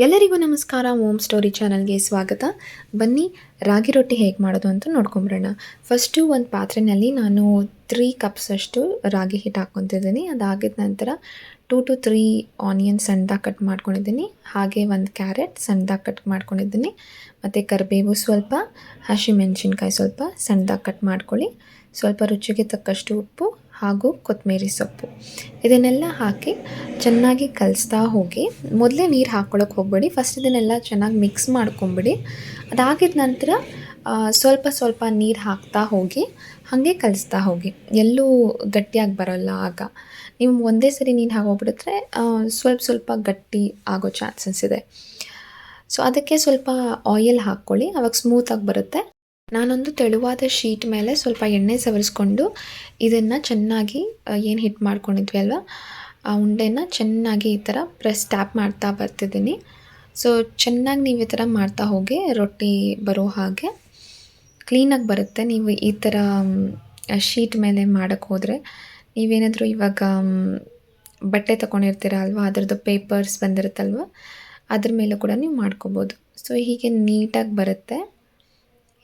ಎಲ್ಲರಿಗೂ ನಮಸ್ಕಾರ. Ohm story ಚಾನಲ್ಗೆ ಸ್ವಾಗತ. ಬನ್ನಿ ರಾಗಿ ರೊಟ್ಟಿ ಹೇಗೆ ಮಾಡೋದು ಅಂತ ನೋಡ್ಕೊಂಬರೋಣ. ಫಸ್ಟು ಒಂದು ಪಾತ್ರೆಯಲ್ಲಿ ನಾನು 3 ಕಪ್ಸ್ ಅಷ್ಟು ರಾಗಿ ಹಿಟ್ಟು ಹಾಕ್ಕೊತಿದ್ದೀನಿ. ಅದಾಗಿದ ನಂತರ 2 to 3 ಆನಿಯನ್ ಸಣ್ಣದಾಗಿ ಕಟ್ ಮಾಡ್ಕೊಂಡಿದ್ದೀನಿ. ಹಾಗೆ 1 ಕ್ಯಾರೆಟ್ ಸಣ್ಣದಾಗಿ ಕಟ್ ಮಾಡ್ಕೊಂಡಿದ್ದೀನಿ. ಮತ್ತು ಕರಿಬೇವು ಸ್ವಲ್ಪ, ಹಸಿಮೆಣಸಿನ್ಕಾಯಿ ಸ್ವಲ್ಪ ಸಣ್ಣದಾಗಿ ಕಟ್ ಮಾಡ್ಕೊಳ್ಳಿ. ಸ್ವಲ್ಪ ರುಚಿಗೆ ತಕ್ಕಷ್ಟು ಉಪ್ಪು ಹಾಗೂ ಕೊತ್ತಂಬರಿ ಸೊಪ್ಪು ಇದನ್ನೆಲ್ಲ ಹಾಕಿ ಚೆನ್ನಾಗಿ ಕಲಿಸ್ತಾ ಹೋಗಿ. ಮೊದಲೇ ನೀರು ಹಾಕ್ಕೊಳ್ಳೋಕೆ ಹೋಗಬೇಡಿ. ಫಸ್ಟ್ ಇದನ್ನೆಲ್ಲ ಚೆನ್ನಾಗಿ ಮಿಕ್ಸ್ ಮಾಡ್ಕೊಂಬಿಡಿ. ಅದಾಗಿದ ನಂತರ ಸ್ವಲ್ಪ ಸ್ವಲ್ಪ ನೀರು ಹಾಕ್ತಾ ಹೋಗಿ ಹಾಗೆ ಕಲಿಸ್ತಾ ಹೋಗಿ. ಎಲ್ಲೂ ಗಟ್ಟಿಯಾಗಿ ಬರೋಲ್ಲ. ಆಗ ನೀವು ಒಂದೇ ಸರಿ ನೀರು ಹಾಕೋಗ್ಬಿಡಿದ್ರೆ ಸ್ವಲ್ಪ ಸ್ವಲ್ಪ ಗಟ್ಟಿ ಆಗೋ ಚಾನ್ಸಸ್ ಇದೆ. ಸೊ ಅದಕ್ಕೆ ಸ್ವಲ್ಪ ಆಯಿಲ್ ಹಾಕ್ಕೊಳ್ಳಿ, ಆವಾಗ ಸ್ಮೂತಾಗಿ ಬರುತ್ತೆ. ನಾನೊಂದು ತೆಳುವಾದ ಶೀಟ್ ಮೇಲೆ ಸ್ವಲ್ಪ ಎಣ್ಣೆ ಸವರಿಸ್ಕೊಂಡು ಇದನ್ನು ಚೆನ್ನಾಗಿ ಏನು ಹಿಟ್ಟು ಮಾಡ್ಕೊಂಡಿದ್ವಿ ಅಲ್ವ, ಆ ಉಂಡೆನ ಚೆನ್ನಾಗಿ ಈ ಥರ ಟ್ಯಾಪ್ ಮಾಡ್ತಾ ಬರ್ತಿದ್ದೀನಿ. ಸೊ ಚೆನ್ನಾಗಿ ನೀವು ಈ ಥರ ಮಾಡ್ತಾ ಹೋಗಿ ರೊಟ್ಟಿ ಬರೋ ಹಾಗೆ ಕ್ಲೀನಾಗಿ ಬರುತ್ತೆ. ನೀವು ಈ ಥರ ಶೀಟ್ ಮೇಲೆ ಮಾಡೋಕ್ಕೆ ಹೋದರೆ, ನೀವೇನಾದರೂ ಇವಾಗ ಬಟ್ಟೆ ತೊಗೊಂಡಿರ್ತೀರ ಅಲ್ವ, ಅದರದ್ದು ಪೇಪರ್ಸ್ ಬಂದಿರುತ್ತಲ್ವ, ಅದ್ರ ಮೇಲೂ ಕೂಡ ನೀವು ಮಾಡ್ಕೋಬೋದು. ಸೊ ಹೀಗೆ ನೀಟಾಗಿ ಬರುತ್ತೆ.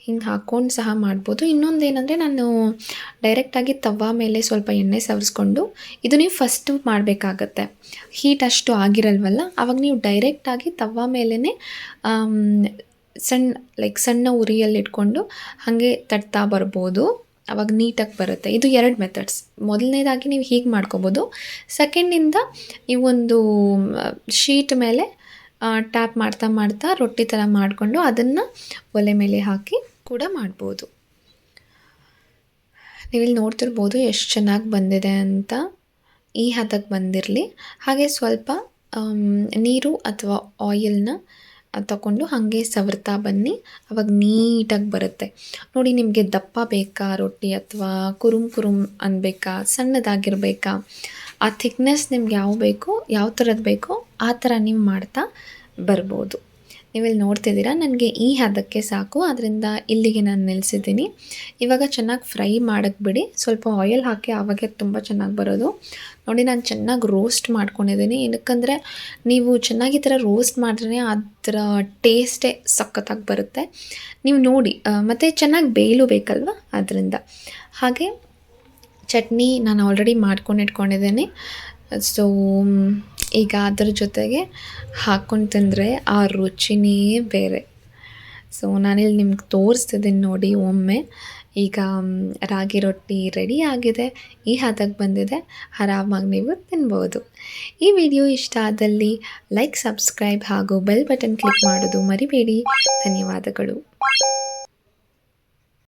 ಹಿಂಗೆ ಹಾಕ್ಕೊಂಡು ಸಹ ಮಾಡ್ಬೋದು. ಇನ್ನೊಂದು ಏನಂದರೆ, ನಾನು ಡೈರೆಕ್ಟಾಗಿ ತವಾ ಮೇಲೆ ಸ್ವಲ್ಪ ಎಣ್ಣೆ ಸವರಿಸ್ಕೊಂಡು, ಇದು ನೀವು ಫಸ್ಟು ಮಾಡಬೇಕಾಗತ್ತೆ. ಹೀಟ್ ಅಷ್ಟು ಆಗಿರಲ್ವಲ್ಲ, ಆವಾಗ ನೀವು ಡೈರೆಕ್ಟಾಗಿ ತವಾ ಮೇಲೇ ಸಣ್ಣ ಉರಿಯಲ್ಲಿ ಇಟ್ಕೊಂಡು ಹಾಗೆ ತಟ್ತಾ ಬರ್ಬೋದು. ಆವಾಗ ನೀಟಾಗಿ ಬರುತ್ತೆ. ಇದು 2 ಮೆಥಡ್ಸ್. ಮೊದಲನೇದಾಗಿ ನೀವು ಹೀಗೆ ಮಾಡ್ಕೋಬೋದು. ಸೆಕೆಂಡಿಂದ ನೀವೊಂದು ಶೀಟ್ ಮೇಲೆ ಟ್ಯಾಪ್ ಮಾಡ್ತಾ ಮಾಡ್ತಾ ರೊಟ್ಟಿ ಥರ ಮಾಡಿಕೊಂಡು ಅದನ್ನು ಒಲೆ ಮೇಲೆ ಹಾಕಿ ಕೂಡ ಮಾಡ್ಬೋದು. ನೀವಿಲ್ಲಿ ನೋಡ್ತಿರ್ಬೋದು ಎಷ್ಟು ಚೆನ್ನಾಗಿ ಬಂದಿದೆ ಅಂತ. ಈ ಹದಕ್ಕೆ ಬಂದಿರಲಿ. ಹಾಗೆ ಸ್ವಲ್ಪ ನೀರು ಅಥವಾ ಆಯಿಲ್ನ ತಗೊಂಡು ಹಾಗೆ ಸವರ್ತಾ ಬನ್ನಿ, ಆವಾಗ ನೀಟಾಗಿ ಬರುತ್ತೆ. ನೋಡಿ, ನಿಮಗೆ ದಪ್ಪ ಬೇಕಾ ರೊಟ್ಟಿ, ಅಥವಾ ಕುರುಮ್ ಅನ್ಬೇಕಾ, ಸಣ್ಣದಾಗಿರಬೇಕಾ, ಆ ಥಿಕ್ನೆಸ್ ನಿಮ್ಗೆ ಯಾವ ಥರದ್ದು ಬೇಕೋ ಆ ಥರ ನೀವು ಮಾಡ್ತಾ ಬರ್ಬೋದು. ನೀವಿಲ್ಲಿ ನೋಡ್ತಿದ್ದೀರಾ, ನನಗೆ ಈ ಹದಕ್ಕೆ ಸಾಕು. ಅದರಿಂದ ಇಲ್ಲಿಗೆ ನಾನು ನಿಲ್ಲಿಸಿದ್ದೀನಿ. ಇವಾಗ ಚೆನ್ನಾಗಿ ಫ್ರೈ ಮಾಡೋಕ್ಕೆ ಬಿಡಿ. ಸ್ವಲ್ಪ ಆಯಿಲ್ ಹಾಕಿ, ಆವಾಗ ತುಂಬ ಚೆನ್ನಾಗಿ ಬರೋದು. ನೋಡಿ, ನಾನು ಚೆನ್ನಾಗಿ ರೋಸ್ಟ್ ಮಾಡ್ಕೊಂಡಿದ್ದೀನಿ. ಏನಕ್ಕಂದರೆ, ನೀವು ಚೆನ್ನಾಗಿ ಈ ಥರ ರೋಸ್ಟ್ ಮಾಡಿದ್ರೆ ಅದರ ಟೇಸ್ಟೇ ಸಖತ್ತಾಗಿ ಬರುತ್ತೆ. ನೀವು ನೋಡಿ, ಮತ್ತು ಚೆನ್ನಾಗಿ ಬೇಯಲು ಬೇಕಲ್ವ, ಅದರಿಂದ. ಹಾಗೆ ಚಟ್ನಿ ನಾನು ಆಲ್ರೆಡಿ ಮಾಡ್ಕೊಂಡು ಇಟ್ಕೊಂಡಿದ್ದೀನಿ. ಸೊ ಈಗ ಅದರ ಜೊತೆಗೆ ಹಾಕ್ಕೊಂಡು ತಿಂದರೆ ಆ ರುಚಿನೇ ಬೇರೆ. ಸೊ ನಾನಿಲ್ಲಿ ನಿಮ್ಗೆ ತೋರಿಸ್ತಿದ್ದೀನಿ ನೋಡಿ ಒಮ್ಮೆ. ಈಗ ರಾಗಿ ರೊಟ್ಟಿ ರೆಡಿ ಆಗಿದೆ, ಈ ಹದಕ್ಕೆ ಬಂದಿದೆ. ಆರಾಮಾಗಿ ನೀವು ತಿನ್ಬೋದು. ಈ ವಿಡಿಯೋ ಇಷ್ಟ ಆದಲ್ಲಿ ಲೈಕ್, ಸಬ್ಸ್ಕ್ರೈಬ್ ಹಾಗೂ ಬೆಲ್ ಬಟನ್ ಕ್ಲಿಕ್ ಮಾಡೋದು ಮರಿಬೇಡಿ. ಧನ್ಯವಾದಗಳು.